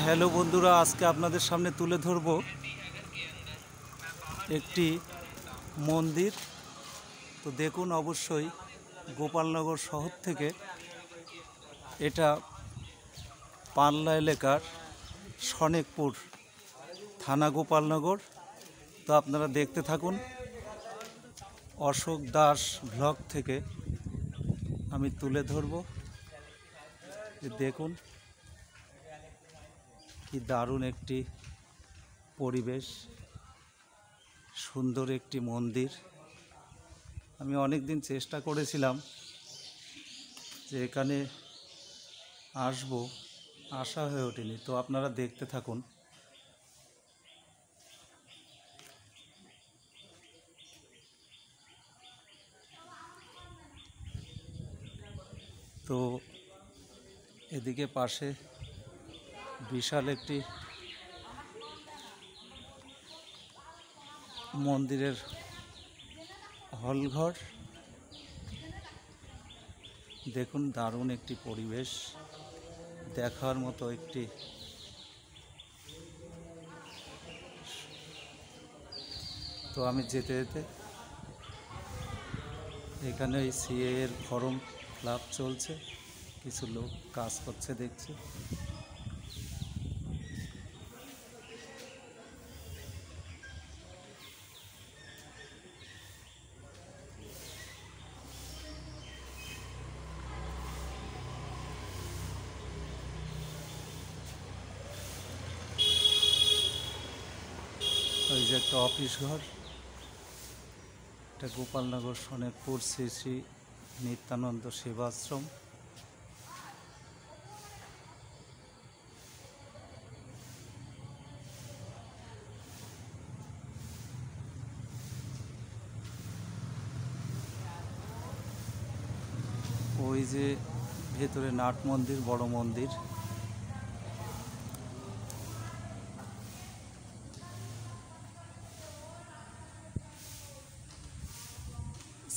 Hello বন্ধুরা, আজকে আপনাদের সামনে তুলে ধরব একটি মন্দির। তো দেখুন, অবশ্যই গোপালনগর শহর থেকে এটা পানলা এলাকার সনেকপুর থানা গোপালনগর। তো আপনারা দেখতে থাকুন। অশোক দাস ব্লগ থেকে আমি তুলে ধরব। দেখুন কি দারুণ একটি পরিবেশ, সুন্দর একটি মন্দির। আমি অনেক দিন চেষ্টা করেছিলাম যে এখানে আসবো, আসা হয়ে ওঠেনি। তো আপনারা দেখতে থাকুন। তো এদিকে পাশে বিশাল একটি মন্দিরের হলঘর। দেখুন, দারুণ একটি পরিবেশ, দেখার মতো একটি তো আমি যেতে যেতে এখানে এই সিএ এর ফর্ম ফিল আপ চলছে, কিছু লোক কাজ করছে দেখছি। ওই যে একটা অফিস ঘর, এটা গোপালনগর সনেকপুর শ্রী শ্রী নিত্যানন্দ সেবাশ্রম। ওই যে ভেতরে নাট মন্দির, বড় মন্দির।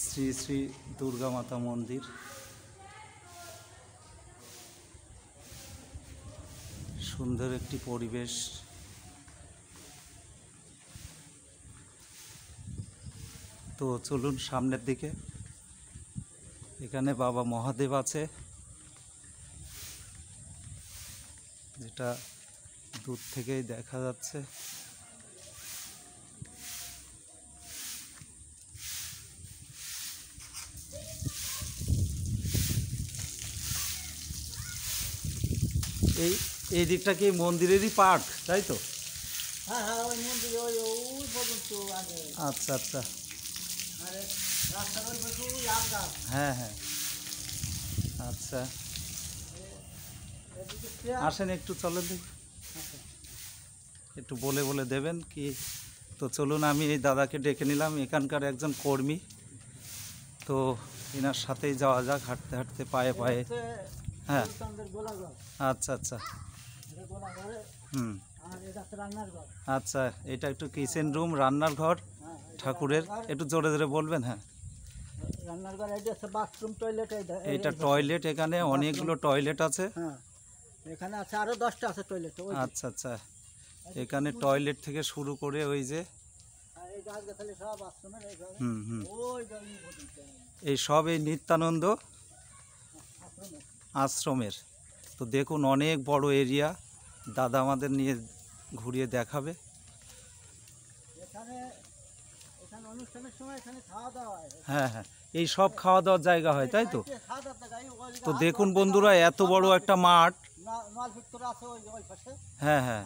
শ্রী শ্রী দুর্গা মাতা মন্দির। সুন্দর একটি পরিবেশ। তো চলুন সামনের দিকে। এখানে বাবা মহাদেব আছে, যেটা দূর থেকেই দেখা যাচ্ছে। এই দিকটা কি মন্দিরেরই পার্ট, তাই তো? হ্যাঁ হ্যাঁ, ওই মন্দির ওই পর্যন্ত আগে। আচ্ছা আচ্ছা, আরে রাস্তার ওই পাশে ওই আম গাছ। হ্যাঁ হ্যাঁ, আচ্ছা আসেন একটু, চলেন দেখি, একটু বলে বলে দেবেন কি। তো চলুন, আমি এই দাদাকে ডেকে নিলাম, এখানকার একজন কর্মী। তো এনার সাথেই যাওয়া যাক, হাঁটতে হাঁটতে পায়ে পায়ে। হ্যাঁ, আচ্ছা আচ্ছা, হুম, আচ্ছা। এটা একটু কিচেন রুম, রান্নার ঘর ঠাকুরের। একটু জোরে জোরে বলবেন। হ্যাঁ, রান্নার ঘর, বাথরুম, টয়লেট। এইটা টয়লেট, এখানে অনেকগুলো টয়লেট আছে। হ্যাঁ, এখানে আছে আরো 10টা আছে টয়লেট। আচ্ছা আচ্ছা, এখানে টয়লেট থেকে শুরু করে ওই যে হুম হুম, এই সব এই নিত্যানন্দ আশ্রমের। তো দেখুন, অনেক বড় এরিয়া, দাদা আমাদের নিয়ে ঘুরিয়ে দেখাবে। হ্যাঁ হ্যাঁ, এই সব খাওয়া দাওয়ার জায়গা হয়, তাই তো? তো দেখুন বন্ধুরা, এত বড় একটা মাঠ। হ্যাঁ হ্যাঁ,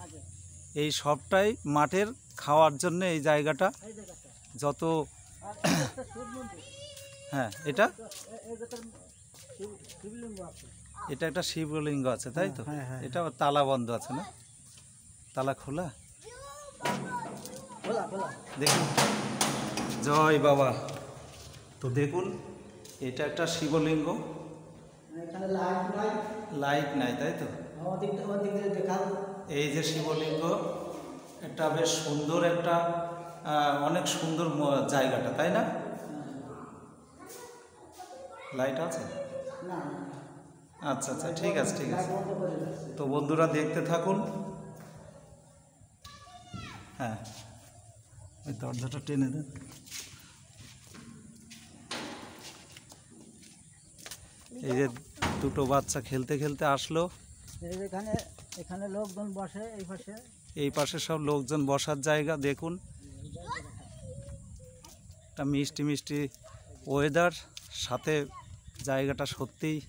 এই সবটাই মাঠের খাওয়ার জন্য এই জায়গাটা। যত হ্যাঁ, এটা একটা শিবলিঙ্গ আছে, তাই তো? এটা তালা বন্ধ আছে না? তালা খোলা? দেখুন, জয় বাবা। তো দেখুন, এটা একটা শিবলিঙ্গ। লাইট নাই, তাই তো? এই যে শিবলিঙ্গ, এটা বেশ সুন্দর একটা, অনেক সুন্দর জায়গাটা, তাই না? লাইট আছে? আচ্ছা আচ্ছা, ঠিক আছে ঠিক আছে। বন্ধ করে দিচ্ছে। তো বন্ধুরা দেখতে থাকুন। হ্যাঁ, ওই দরজাটা টেনে দেন। এই যে দুটো বাচ্চা খেলতে খেলতে আসলো। এই যে এখানে লোকজন বসে এই পাশে। এই পাশে সব লোকজন বসার জায়গা দেখুন। একটা মিষ্টি মিষ্টি ওয়েদার, সাথে জায়গাটা সত্যিই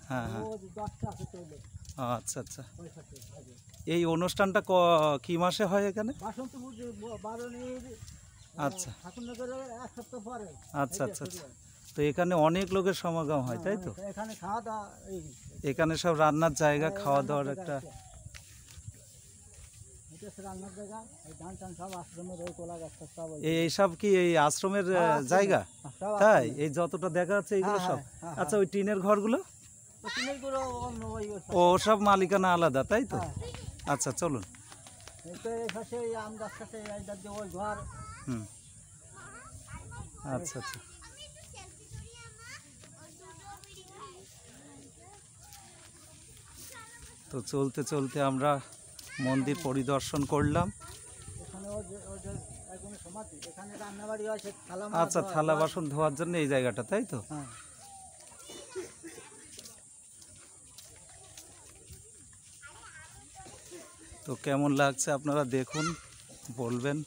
হ্যাঁ হ্যাঁ। ও দশটা আছে চলে আচ্ছা আচ্ছা, ওই পাশে আগে। এই অনুষ্ঠানটা কি মাসে হয় এখানে? বাসন্তী পুজো বারণীর আচ্ছা ঠাকুরনগরের 1 সপ্তাহ পরে। আচ্ছা আচ্ছা আচ্ছা। তো এখানে অনেক লোকের সমাগম হয় তাই তো? এখানে খাওয়া দাওয়া এই এখানে সব রান্নার জায়গা, খাওয়া দাওয়ার একটা। এটা হচ্ছে রান্নার জায়গা। এই ধান টান সব আশ্রমের ওই কোলা গাছটা সব ওই। এইসব কি এই আশ্রমের আশ্রমের। জায়গা? সব তাই এই যতটা দেখা যাচ্ছে এগুলো হ্যাঁ, সব? হ্যাঁ, আচ্ছা, ওই টিনের ঘরগুলো? ওই টিনেরগুলো অন্য ওই ও সব মালিকানা আলাদা তাই তো? হ্যাঁ। আচ্ছা চলুন। এই তো এই পাশে এই আম গাছ আছে এই দাঁত দিয়ে ওই ঘর। হুম, আচ্ছা আচ্ছা। তো চলতে চলতে আমরা মন্দির পরিদর্শন করলাম। এখানে ওই যে একজন সমাধি, এখানে রান্নাবাড়ি হয়, সে থালা আচ্ছা, থালা বাসন ধোয়ার জন্য এই জায়গাটা তাই তো? হ্যাঁ। তো কেমন লাগছে আপনারা দেখুন, বলবেন।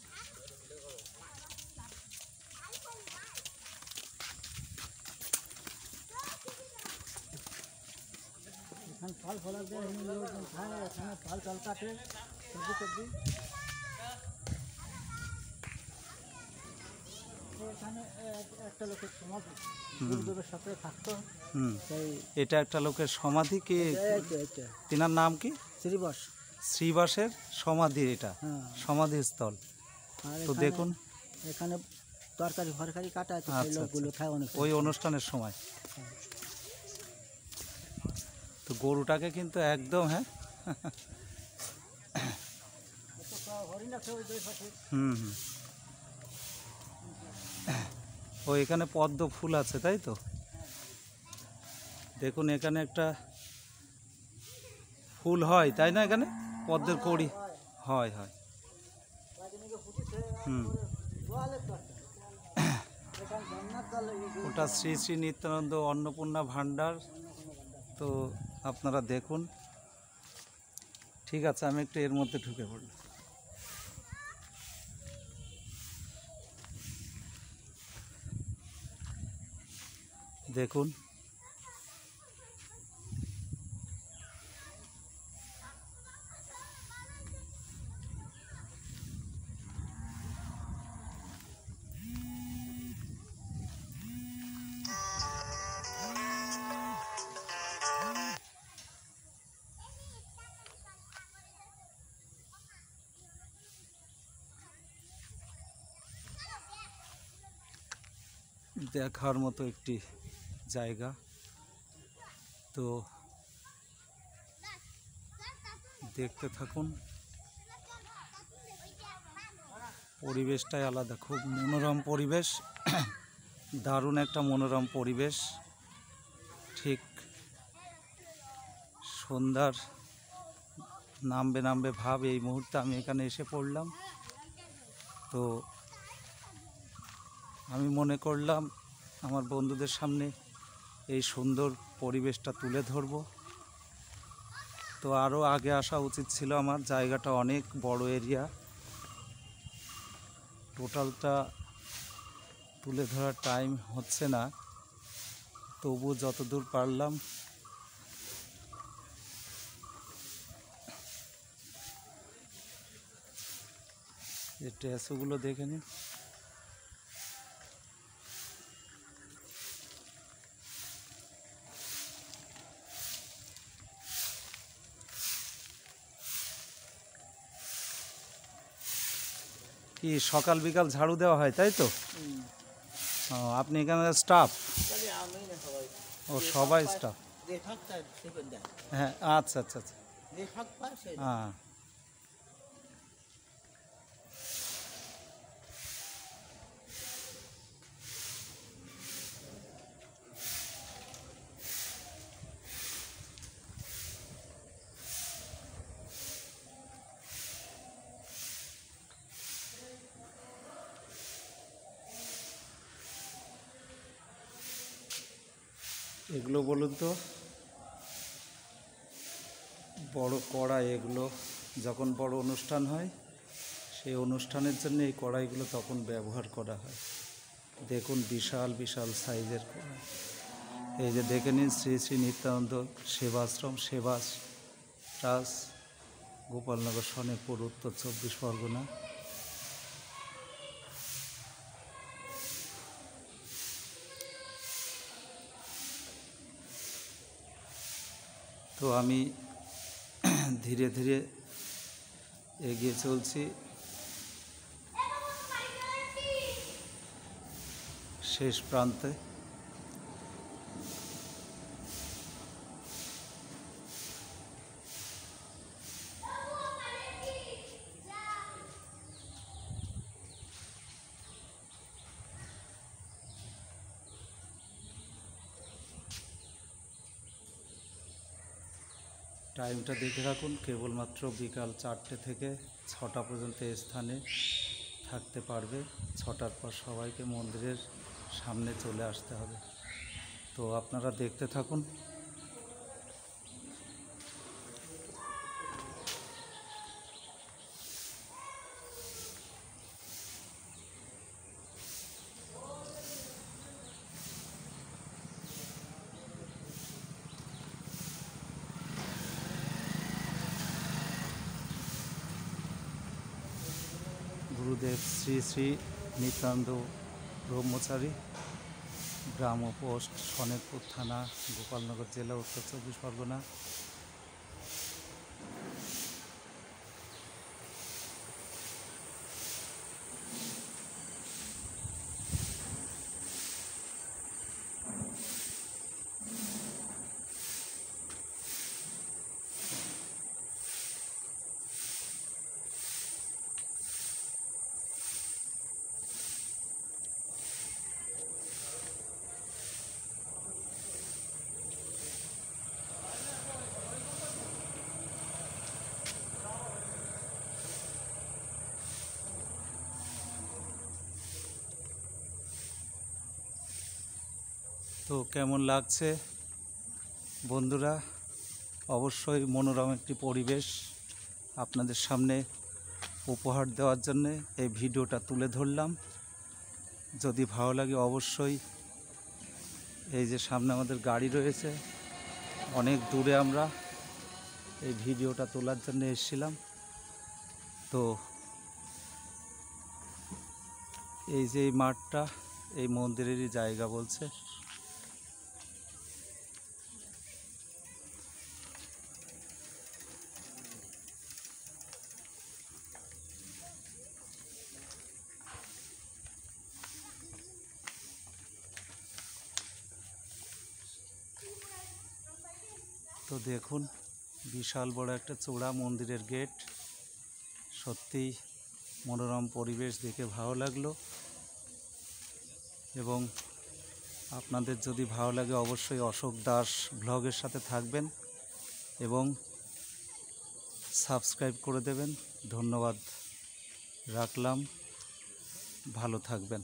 এখানে ফল ফলার দিয়ে এমনি লোকজন খায়, এখানে ফল টল কাটে, সবজি টবজি। তো এখানে একটা লোকের সমাধি গুরুদেবের সাথে থাকতো। হুম, সেই এটা একটা লোকের সমাধি। কি এইটা তিনার নাম কি? শ্রীবস। শ্রীবাসের সমাধি এটা, হ্যাঁ। সমাধিস্থল। আর তো দেখুন এখানে তরকারি ফরকারি কাটা আছে, সেই আচ্ছা লোকগুলো আচ্ছা, খায় অনেক। ওই অনুষ্ঠানের সময়। তো গরুটাকে কিন্তু একদম হ্যাঁ। হরিণ আছে ওই দুই পাশে। হুম হুম। ও এখানে পদ্ম ফুল আছে তাই তো? দেখুন এখানে একটা ফুল হয় তাই না? এখানে পদ্মের কড়ি হয় হয়। রাজনীকে ফুটেছে হুম, গোয়ালের তো আছে। এখানে জান্নাত দল ওটা শ্রী শ্রী নিত্যানন্দ অন্নপূর্ণা ভাণ্ডার। তো আপনারা দেখুন। ঠিক আছে, আমি একটু এর মধ্যে ঢুকে পড়লাম। দেখুন দেখার মতো একটি জায়গা। তো দেখতে থাকুন, পরিবেশটাই আলাদা, খুব মনোরম পরিবেশ। দারুণ একটা মনোরম পরিবেশ। ঠিক সন্ধ্যার নামবে নামবে ভাব এই মুহূর্তে আমি এখানে এসে পড়লাম। তো আমি মনে করলাম আমার বন্ধুদের সামনে এই সুন্দর পরিবেশটা তুলে ধরব। তো আরও আগে আসা উচিত ছিল আমার, জায়গাটা অনেক বড় এরিয়া, টোটালটা তুলে ধরার টাইম হচ্ছে না। তবু যতদূর পারলাম। এই স্ট্যাচুগুলো দেখে নিন। কি সকাল বিকাল ঝাড়ু দেওয়া হয় তাই তো? ও, আপনি এখানে স্টাফ? আমি না সবাই ও সবাই স্টাফ। যে থাকতে সেখানে দেয়, হ্যাঁ, আচ্ছা আচ্ছা আচ্ছা। যে থাক পায় সে দেয়। হ্যাঁ, এগুলো বলুন তো, বড় কড়াই, এগুলো যখন বড় অনুষ্ঠান হয় সেই অনুষ্ঠানের জন্য এই কড়াইগুলো তখন ব্যবহার করা হয়। দেখুন বিশাল বিশাল সাইজের কড়াই। এই যে দেখে নিন, শ্রী শ্রী নিত্যানন্দ সেবাশ্রম, সেবাস ট্রাস্ট, গোপালনগর, সনেকপুর, উত্তর 24 পরগনা। তো আমি ধীরে ধীরে এগিয়ে চলছি শেষ প্রান্তে। টাইমটা দেখে রাখুন, কেবলমাত্র বিকাল 4টে থেকে 6টা পর্যন্ত এই স্থানে থাকতে পারবে। 6টার পর সবাইকে মন্দিরের সামনে চলে আসতে হবে। তো আপনারা দেখতে থাকুন। গুরুদেব শ্রী শ্রী নিত্যানন্দ ব্রহ্মচারী, গ্রাম ও পোস্ট, সনেকপুর থানা, গোপালনগর জেলা, উত্তর 24 পরগনা। তো কেমন লাগছে বন্ধুরা? অবশ্যই মনোরম একটি পরিবেশ আপনাদের সামনে উপহার দেওয়ার জন্য এই ভিডিওটা তুলে ধরলাম। যদি ভালো লাগে অবশ্যই, এই যে সামনে আমাদের গাড়ি রয়েছে, অনেক দূরে আমরা এই ভিডিওটা তোলার জন্য এসেছিলাম। তো এই যে এই মাঠটা এই মন্দিরেরই জায়গা বলছে। তো দেখুন বিশাল বড় একটা চূড়া মন্দিরের গেট। সত্যিই মনোরম পরিবেশ, দেখে ভালো লাগলো। এবং আপনাদের যদি ভালো লাগে অবশ্যই অশোক দাস ব্লগের সাথে থাকবেন এবং সাবস্ক্রাইব করে দেবেন। ধন্যবাদ রাখলাম, ভালো থাকবেন।